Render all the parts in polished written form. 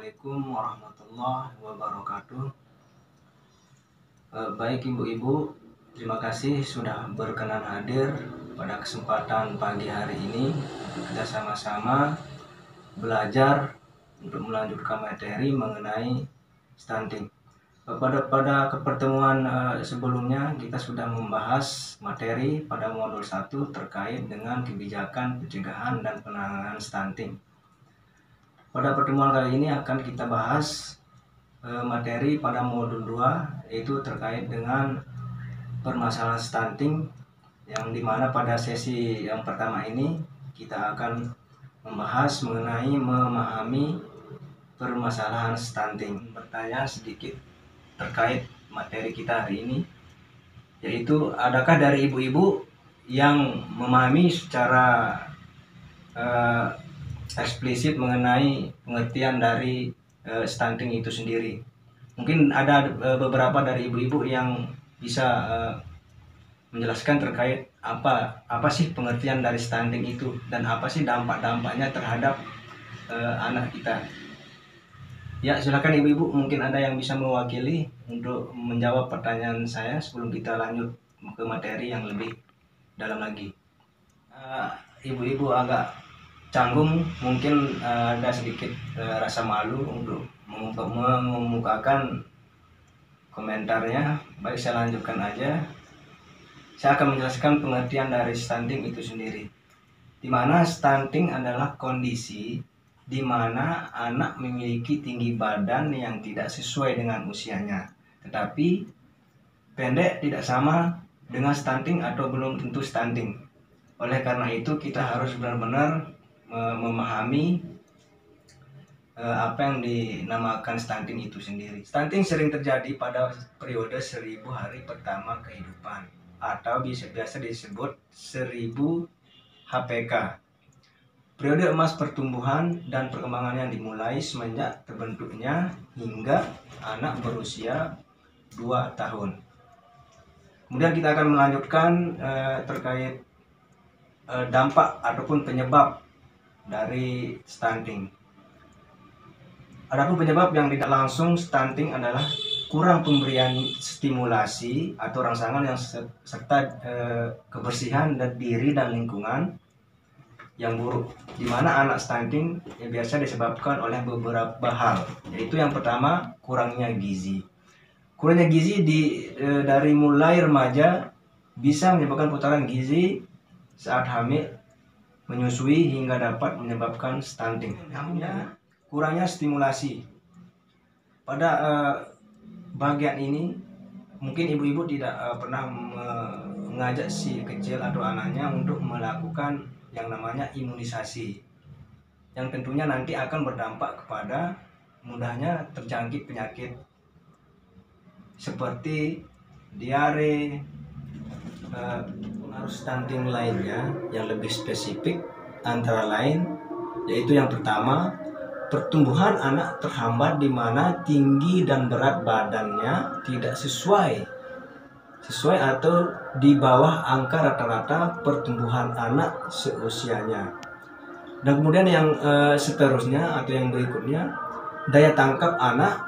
Assalamualaikum warahmatullahi wabarakatuh. Baik ibu-ibu, terima kasih sudah berkenan hadir pada kesempatan pagi hari ini. Kita sama-sama belajar untuk melanjutkan materi mengenai stunting. Pada pertemuan sebelumnya kita sudah membahas materi pada modul 1 terkait dengan kebijakan pencegahan dan penanganan stunting. Pada pertemuan kali ini akan kita bahas materi pada modul 2, yaitu terkait dengan permasalahan stunting, yang dimana pada sesi yang pertama ini kita akan membahas mengenai memahami permasalahan stunting. Bertanya sedikit terkait materi kita hari ini, yaitu adakah dari ibu-ibu yang memahami secara eksplisit mengenai pengertian dari stunting itu sendiri. Mungkin ada beberapa dari ibu-ibu yang bisa menjelaskan terkait apa sih pengertian dari stunting itu dan apa sih dampak-dampaknya terhadap anak kita. Ya, silakan ibu-ibu, mungkin ada yang bisa mewakili untuk menjawab pertanyaan saya sebelum kita lanjut ke materi yang lebih dalam lagi. Ibu-ibu agak canggung, mungkin ada sedikit rasa malu untuk mengemukakan komentarnya. Baik, saya lanjutkan aja. Saya akan menjelaskan pengertian dari stunting itu sendiri, di mana stunting adalah kondisi di mana anak memiliki tinggi badan yang tidak sesuai dengan usianya, tetapi pendek tidak sama dengan stunting atau belum tentu stunting. Oleh karena itu kita harus benar-benar memahami apa yang dinamakan stunting itu sendiri. Stunting sering terjadi pada periode 1000 hari pertama kehidupan atau biasa disebut 1000 HPK. Periode emas pertumbuhan dan perkembangan yang dimulai semenjak terbentuknya hingga anak berusia 2 tahun. Kemudian kita akan melanjutkan terkait dampak ataupun penyebab dari stunting. Adapun penyebab yang tidak langsung stunting adalah kurang pemberian stimulasi atau rangsangan yang serta kebersihan dan diri dan lingkungan yang buruk, di mana anak stunting biasa disebabkan oleh beberapa hal, yaitu yang pertama kurangnya gizi. Kurangnya gizi dari mulai remaja bisa menyebabkan putaran gizi saat hamil, menyusui, hingga dapat menyebabkan stunting. Kurangnya stimulasi. Pada bagian ini mungkin ibu-ibu tidak pernah mengajak si kecil atau anaknya untuk melakukan yang namanya imunisasi, yang tentunya nanti akan berdampak kepada mudahnya terjangkit penyakit seperti diare, pengaruh stunting lainnya yang lebih spesifik antara lain yaitu yang pertama, pertumbuhan anak terhambat di mana tinggi dan berat badannya tidak sesuai atau di bawah angka rata-rata pertumbuhan anak seusianya. Dan kemudian yang seterusnya atau yang berikutnya, daya tangkap anak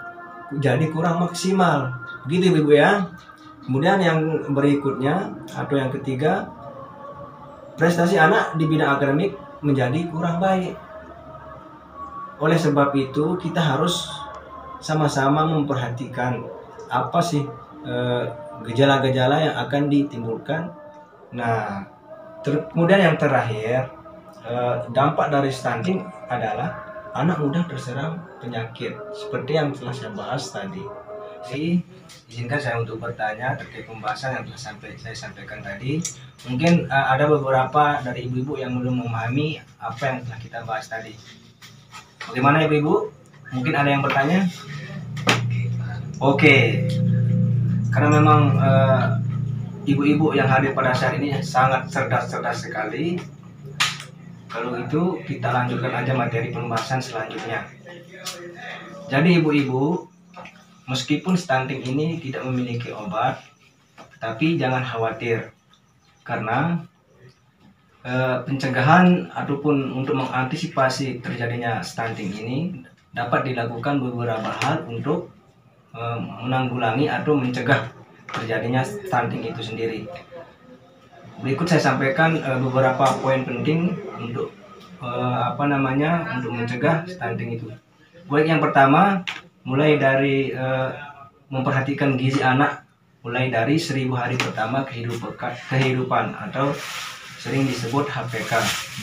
jadi kurang maksimal. Begitu ibu ya. Kemudian yang berikutnya atau yang ketiga, prestasi anak di bidang akademik menjadi kurang baik. Oleh sebab itu kita harus sama-sama memperhatikan apa sih gejala-gejala yang akan ditimbulkan. Nah, kemudian yang terakhir, dampak dari stunting adalah anak mudah terserang penyakit seperti yang telah saya bahas tadi. Izinkan saya untuk bertanya terkait pembahasan yang telah saya sampaikan tadi. Mungkin ada beberapa dari ibu-ibu yang belum memahami apa yang telah kita bahas tadi. Bagaimana ibu-ibu? Mungkin ada yang bertanya? Oke. Karena memang ibu-ibu yang hadir pada saat ini sangat cerdas-cerdas sekali. Kalau itu kita lanjutkan aja materi pembahasan selanjutnya. Jadi ibu-ibu, meskipun stunting ini tidak memiliki obat, tapi jangan khawatir, karena pencegahan ataupun untuk mengantisipasi terjadinya stunting ini dapat dilakukan beberapa hal untuk menanggulangi atau mencegah terjadinya stunting itu sendiri. Berikut saya sampaikan beberapa poin penting untuk untuk mencegah stunting itu. Baik, yang pertama, mulai dari memperhatikan gizi anak mulai dari 1000 hari pertama kehidupan atau sering disebut HPK,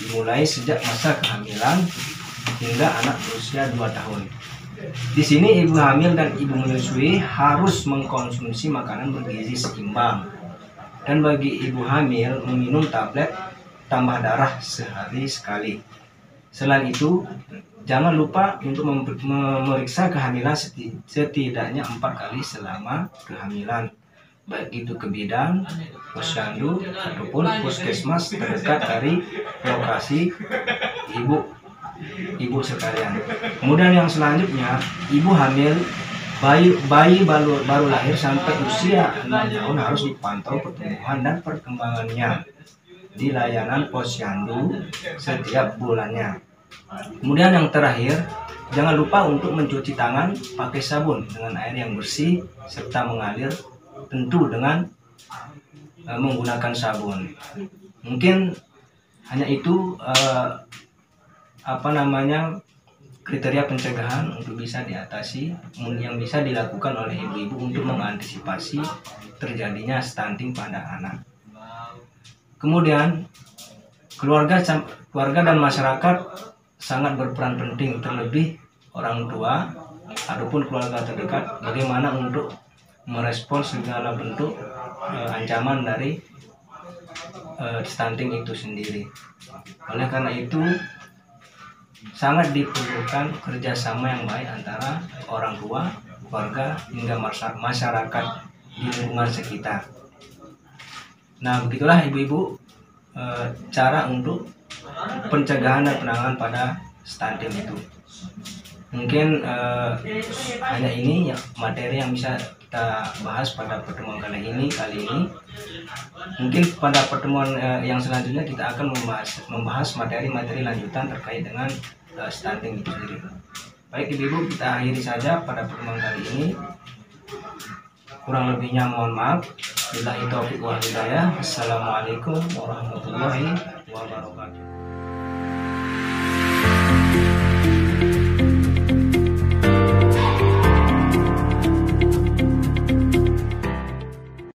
dimulai sejak masa kehamilan hingga anak berusia 2 tahun. Di sini ibu hamil dan ibu menyusui harus mengkonsumsi makanan bergizi seimbang. Dan bagi ibu hamil, meminum tablet tambah darah sehari sekali. Selain itu, jangan lupa untuk memeriksa kehamilan setidaknya 4 kali selama kehamilan, baik itu ke bidan, posyandu, ataupun puskesmas terdekat dari lokasi ibu sekalian. Kemudian yang selanjutnya, ibu hamil bayi baru lahir sampai usia 6 tahun harus dipantau pertumbuhan dan perkembangannya di layanan posyandu setiap bulannya. Kemudian yang terakhir, jangan lupa untuk mencuci tangan pakai sabun dengan air yang bersih serta mengalir, tentu dengan menggunakan sabun. Mungkin hanya itu kriteria pencegahan untuk bisa diatasi yang bisa dilakukan oleh ibu-ibu untuk mengantisipasi terjadinya stunting pada anak. Kemudian keluarga dan masyarakat sangat berperan penting, terlebih orang tua ataupun keluarga terdekat, bagaimana untuk merespons segala bentuk ancaman dari stunting itu sendiri. Oleh karena itu, sangat diperlukan kerjasama yang baik antara orang tua, keluarga, hingga masyarakat di lingkungan sekitar. Nah, begitulah ibu-ibu cara untuk pencegahan dan penanganan pada stunting itu. Mungkin hanya ini ya materi yang bisa kita bahas pada pertemuan kali ini. Mungkin pada pertemuan yang selanjutnya kita akan membahas materi-materi lanjutan terkait dengan stunting itu sendiri. Baik ibu-ibu, kita akhiri saja pada pertemuan kali ini. Kurang lebihnya mohon maaf. Billahi taufiq wal hidayah. Assalamualaikum warahmatullahi wabarakatuh.